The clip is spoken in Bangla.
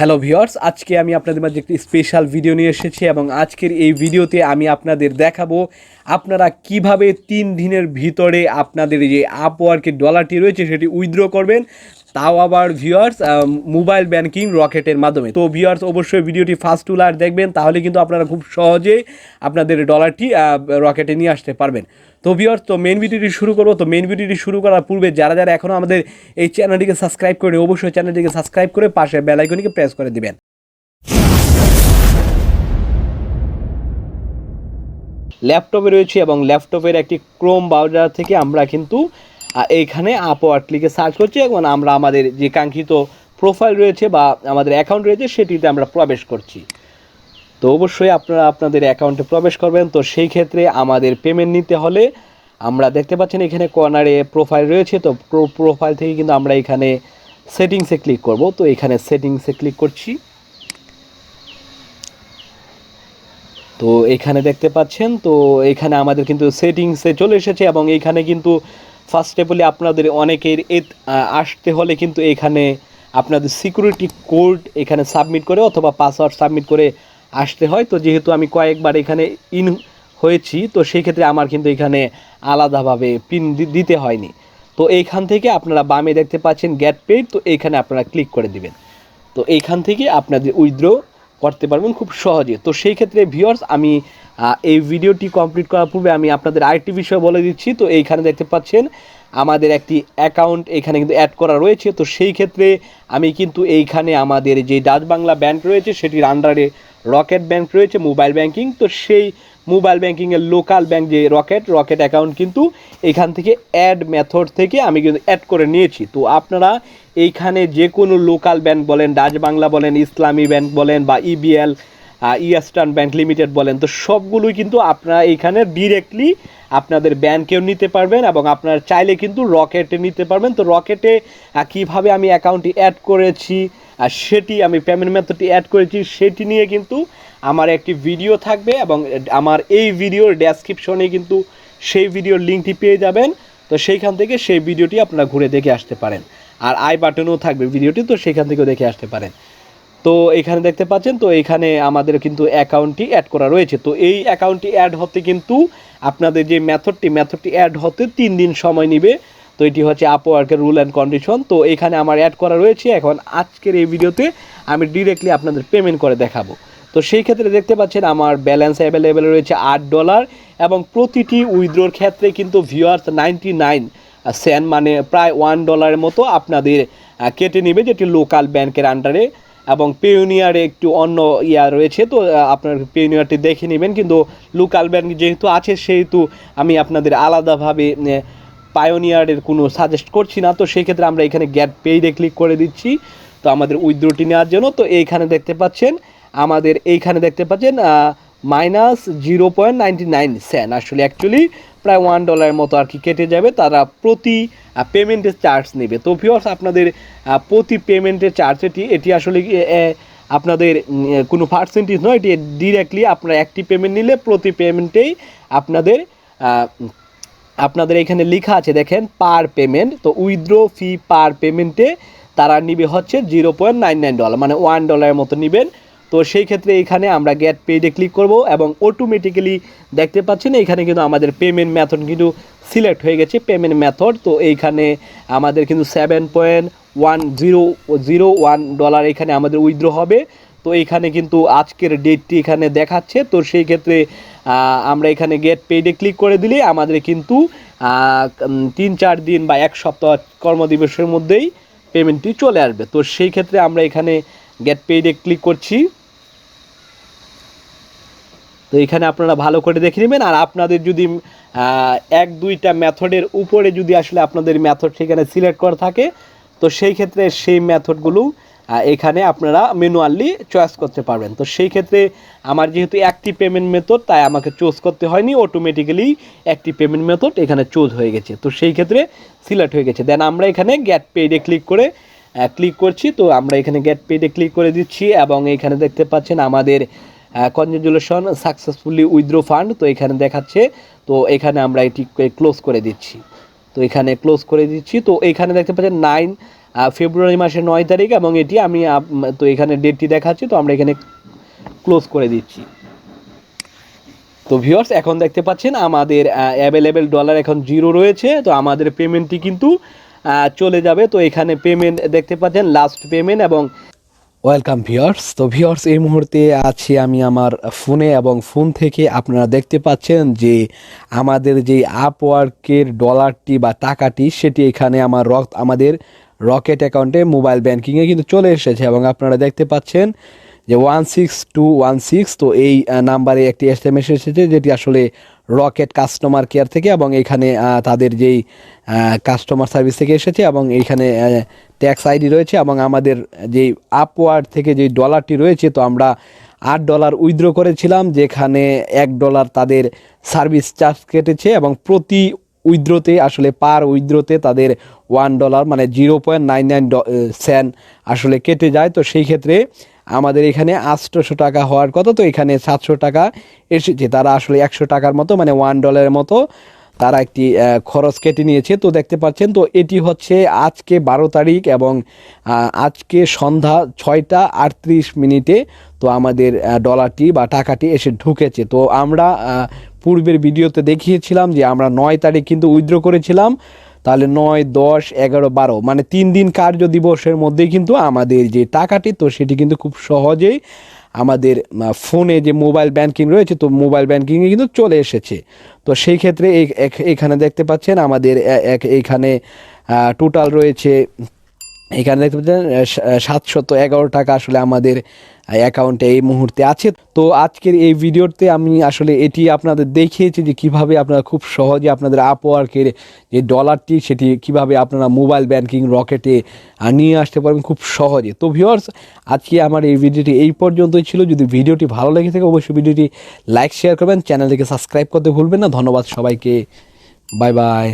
হ্যালো ভিউয়ার্স, আজকে আমি আপনাদের মাঝে একটি স্পেশাল ভিডিও নিয়ে এসেছি এবং আজকের এই ভিডিওতে আমি আপনাদের দেখাবো আপনারা কিভাবে 3 দিনের ভিতরে আপনাদের যে আপওয়ার্কের ডলারটি রয়েছে সেটি উইথড্র করবেন, তাও আবার ভিউয়ার্স মোবাইল ব্যাংকিং রকেটের মাধ্যমে। তো ভিউয়ার্স অবশ্যই ভিডিওটি ফার্স্ট টু লাস্ট দেখবেন, তাহলে কিন্তু আপনারা খুব সহজেই আপনাদের ডলারটি রকেটে নিয়ে আসতে পারবেন। তো ভিউয়ার্স, তো মেন ভিডিওটি শুরু করবো। তো মেন ভিডিওটি শুরু করার পূর্বে যারা যারা এখনও আমাদের এই চ্যানেলটিকে সাবস্ক্রাইব করে অবশ্যই চ্যানেলটিকে সাবস্ক্রাইব করে পাশে বেল আইকনটিকে প্রেস করে দিবেন। ল্যাপটপে রয়েছে এবং ল্যাপটপের একটি ক্রোম ব্রাউজার থেকে আমরা কিন্তু এইখানে আপওয়ার্ক লিখে সার্চ করছি এবং আমরা আমাদের যে কাঙ্ক্ষিত প্রোফাইল রয়েছে বা আমাদের অ্যাকাউন্ট রয়েছে সেটিতে আমরা প্রবেশ করছি। তো অবশ্যই আপনারা আপনাদের অ্যাকাউন্টে প্রবেশ করবেন। তো সেই ক্ষেত্রে আমাদের পেমেন্ট নিতে হলে আমরা দেখতে পাচ্ছেন এখানে কর্নারে প্রোফাইল রয়েছে। তো প্রোফাইল থেকে কিন্তু আমরা এখানে সেটিংসে ক্লিক করব। তো এখানে সেটিংসে ক্লিক করছি। তো এখানে দেখতে পাচ্ছেন, তো এখানে আমাদের কিন্তু সেটিংসে চলে এসেছে এবং এইখানে কিন্তু ফার্স্ট অফ অল আপনাদের অনেকের আসতে হলে কিন্তু এখানে আপনাদের সিকিউরিটি কোড এখানে সাবমিট করে অথবা পাসওয়ার্ড সাবমিট করে আসতে হয়। তো যেহেতু আমি কয়েকবার এখানে হয়েছি, তো সেই ক্ষেত্রে আমার কিন্তু এখানে আলাদাভাবে পিন দিতে হয়নি। তো এইখান থেকে আপনারা বামে দেখতে পাচ্ছেন গেট পেইড, তো এইখানে আপনারা ক্লিক করে দিবেন। তো এইখান থেকে আপনাদের উইথড্র করতে পারবেন খুব সহজে। তো সেই ক্ষেত্রে ভিউয়ার্স, আমি এই ভিডিওটি কমপ্লিট করার পূর্বে আমি আপনাদের আরেকটি বিষয় বলে দিচ্ছি। তো এইখানে দেখতে পাচ্ছেন আমাদের একটি অ্যাকাউন্ট এখানে কিন্তু অ্যাড করা রয়েছে। তো সেই ক্ষেত্রে আমি কিন্তু এইখানে আমাদের যে ডাচ বাংলা ব্যাংক রয়েছে সেটির আন্ডারে রকেট ব্যাংক রয়েছে মোবাইল ব্যাংকিং। তো সেই মোবাইল ব্যাংকিংয়ের লোকাল ব্যাংক যে রকেট অ্যাকাউন্ট কিন্তু এখান থেকে অ্যাড মেথড থেকে আমি কিন্তু অ্যাড করে নিয়েছি। তো আপনারা এইখানে যে কোনো লোকাল ব্যাংক বলেন, ডাচ বাংলা বলেন, ইসলামী ব্যাংক বলেন বা ইবিএল, ইস্টার্ন ব্যাংক লিমিটেড বলেন, তো সবগুলোই কিন্তু আপনারা এইখানে ডিরেক্টলি আপনাদের ব্যাংকেও নিতে পারবেন এবং আপনারা চাইলে কিন্তু রকেটে নিতে পারবেন। তো রকেটে কীভাবে আমি অ্যাকাউন্টটি অ্যাড করেছি আর সেটি আমি পেমেন্ট মেথডটি অ্যাড করেছি সেটি নিয়ে কিন্তু আমার একটি ভিডিও থাকবে এবং আমার এই ভিডিওর ডেসক্রিপশনে কিন্তু সেই ভিডিওর লিঙ্কটি পেয়ে যাবেন। তো সেইখান থেকে সেই ভিডিওটি আপনারা ঘুরে দেখে আসতে পারেন, আর আই বাটনেও থাকবে ভিডিওটি, তো সেখান থেকেও দেখে আসতে পারেন। তো এখানে দেখতে পাচ্ছেন, তো এখানে আমাদের কিন্তু অ্যাকাউন্টটি অ্যাড করা রয়েছে। তো এই অ্যাকাউন্টটি অ্যাড হতে কিন্তু আপনাদের যে মেথডটি অ্যাড হতে 3 দিন সময় নেবে। তো এটি হচ্ছে আপওয়ার্কের রুল অ্যান্ড কন্ডিশন। তো এখানে আমার অ্যাড করা রয়েছে। এখন আজকের এই ভিডিওতে আমি ডিরেক্টলি আপনাদের পেমেন্ট করে দেখাবো। তো সেই ক্ষেত্রে দেখতে পাচ্ছেন আমার ব্যালেন্স অ্যাভেলেবেল রয়েছে $8 এবং প্রতিটি উইথড্রোর ক্ষেত্রে কিন্তু ভিউয়ার্স 99 সেন্ট মানে প্রায় $1 মতো আপনাদের কেটে নেবে, যেটি লোকাল ব্যাংকের আন্ডারে। এবং পেওনিয়ারে একটু অন্য রয়েছে, তো আপনার পেওনিয়ারটি দেখে নেবেন। কিন্তু লোকাল ব্যাংক যেহেতু আছে সেহেতু আমি আপনাদের আলাদাভাবে পায়োনিয়ারের কোনো সাজেস্ট করছি না। তো সেই ক্ষেত্রে আমরা এখানে গেট পেইডে ক্লিক করে দিচ্ছি তো আমাদের উইথড্রোটি নেওয়ার জন্য। তো এইখানে দেখতে পাচ্ছেন আমাদের -0.99 সেন্ট, আসলে অ্যাকচুয়ালি প্রায় $1 মতো আর কি কেটে যাবে। তারা প্রতি পেমেন্টের চার্জ নেবে। তো ভিউয়ার্স, আপনাদের প্রতি পেমেন্টের চার্জ এটি আসলে আপনাদের কোনো পার্সেন্টেজ নয়, এটি ডিরেক্টলি আপনারা একটি পেমেন্ট নিলে প্রতি পেমেন্টেই আপনাদের এখানে লেখা আছে দেখেন পার পেমেন্ট। তো উইথড্রো ফি পার পেমেন্টে তারা নিবে হচ্ছে $0.99 মানে $1 মতো নেবেন। তো সেই ক্ষেত্রে এখানে আমরা গেট পেইডে ক্লিক করব এবং অটোমেটিক্যালি দেখতে পাচ্ছেন এখানে কিন্তু আমাদের পেমেন্ট মেথড কিন্তু সিলেক্ট হয়ে গেছে পেমেন্ট মেথড। তো এইখানে আমাদের কিন্তু $7.1001 এখানে আমাদের উইথড্র হবে। তো এইখানে কিন্তু আজকের ডেটটি এখানে দেখাচ্ছে। তো সেই ক্ষেত্রে আমরা এখানে গেট পেইডে ক্লিক করে দিলে আমাদের কিন্তু 3-4 দিন বা 1 সপ্তাহ কর্মদিবসের মধ্যেই পেমেন্টটি চলে আসবে। তো সেই ক্ষেত্রে আমরা এখানে গেট পেইডে ক্লিক করছি। তো এখানে আপনারা ভালো করে দেখে নেবেন। আর আপনাদের যদি 1-2টা মেথডের উপরে যদি আসলে আপনাদের মেথড সেখানে সিলেক্ট করা থাকে, তো সেই ক্ষেত্রে সেই মেথডগুলো এখানে আপনারা ম্যানুয়ালি চয়েস করতে পারবেন। তো সেই ক্ষেত্রে আমার যেহেতু একটি পেমেন্ট মেথড, তাই আমাকে চুজ করতে হয়নি, অটোমেটিক্যালি একটি পেমেন্ট মেথড এখানে চুজ হয়ে গেছে। তো সেই ক্ষেত্রে সিলেক্ট হয়ে গেছে। দেন আমরা এখানে গেট পেইডে ক্লিক করছি। তো আমরা এখানে গেট পেইডে ক্লিক করে দিচ্ছি এবং এখানে দেখতে পাচ্ছেন আমাদের কনগ্রাচুলেশন সাকসেসফুলি উইথড্র ফান্ড, তো এখানে দেখাচ্ছে। তো এখানে আমরা এটি ক্লোজ করে দিচ্ছি। তো এখানে ক্লোজ করে দিচ্ছি। তো এখানে দেখতে পাচ্ছেন ফেব্রুয়ারি মাসের 9 তারিখ এবং এটি আমি তো এখানে ডেটটি দেখাচ্ছি, তো আমরা এখানে ক্লোজ করে দিচ্ছি। তো ভিউয়ার্স এখন দেখতে পাচ্ছেন আমাদের অ্যাভেলেবেল ডলার এখন 0 রয়েছে, তো আমাদের পেমেন্টটি কিন্তু চলে যাবে। তো এখানে পেমেন্ট দেখতে পাচ্ছেন লাস্ট পেমেন্ট এবং ওয়েলকাম ভিউয়ার্স। তো ভিউয়ার্স এই মুহূর্তে আছি আমি আমার ফোনে এবং ফোন থেকে আপনারা দেখতে পাচ্ছেন যে আমাদের যে আপওয়ার্কের ডলারটি বা টাকাটি সেটি এখানে আমাদের রকেট অ্যাকাউন্টে মোবাইল ব্যাংকিংয়ে কিন্তু চলে এসেছে এবং আপনারা দেখতে পাচ্ছেন যে 16216, তো এই নাম্বারে একটি SMS এসেছে যেটি আসলে রকেট কাস্টমার কেয়ার থেকে এবং এখানে তাদের যেই কাস্টমার সার্ভিস থেকে এসেছে এবং এইখানে ট্যাক্স আইডি রয়েছে এবং আমাদের যেই আপওয়ার্ড থেকে যেই ডলারটি রয়েছে, তো আমরা $8 উইথড্র করেছিলাম, যেখানে $1 তাদের সার্ভিস চার্জ কেটেছে এবং প্রতি উইথড্রোতে আসলে পার উইথড্রোতে তাদের $1 মানে 0.99 সেন্ট আসলে কেটে যায়। তো সেই ক্ষেত্রে আমাদের এখানে 800 টাকা হওয়ার কথা, তো এখানে 700 টাকা এসেছে। তারা আসলে 100 টাকার মতো মানে $1 মতো তারা একটি খরচ কেটে নিয়েছে। তো দেখতে পাচ্ছেন, তো এটি হচ্ছে আজকে 12 তারিখ এবং আজকে সন্ধ্যা 6টা 38 মিনিটে তো আমাদের ডলারটি বা টাকাটি এসে ঢুকেছে। তো আমরা পূর্বের ভিডিওতে দেখিয়েছিলাম যে আমরা 9 তারিখ কিন্তু উইথড্র করেছিলাম, তাহলে 9, 10, 11, 12 মানে 3 দিন কার্য দিবসের মধ্যেই কিন্তু আমাদের যে টাকাটি তো সেটি কিন্তু খুব সহজেই আমাদের ফোনে যে মোবাইল ব্যাংকিং রয়েছে তো মোবাইল ব্যাংকিংয়ে কিন্তু চলে এসেছে। তো সেই ক্ষেত্রে এখানে দেখতে পাচ্ছেন আমাদের এইখানে টোটাল রয়েছে, এখানে দেখতে পাচ্ছেন 711 টাকা আসলে আমাদের অ্যাকাউন্টে এই মুহূর্তে আছে। তো আজকের এই ভিডিওতে আমি আসলে এটি আপনাদের দেখিয়েছি যে কিভাবে আপনারা খুব সহজে আপনাদের আপওয়ার্কের যে ডলারটি সেটি কিভাবে আপনারা মোবাইল ব্যাংকিং রকেটে নিয়ে আসতে পারবেন খুব সহজে। তো ভিউয়ার্স আজকে আমার এই ভিডিওটি এই পর্যন্তই ছিল। যদি ভিডিওটি ভালো লেগে থাকে অবশ্যই ভিডিওটি লাইক শেয়ার করবেন, চ্যানেলটিকে সাবস্ক্রাইব করতে ভুলবেন না। ধন্যবাদ সবাইকে, বাই বাই।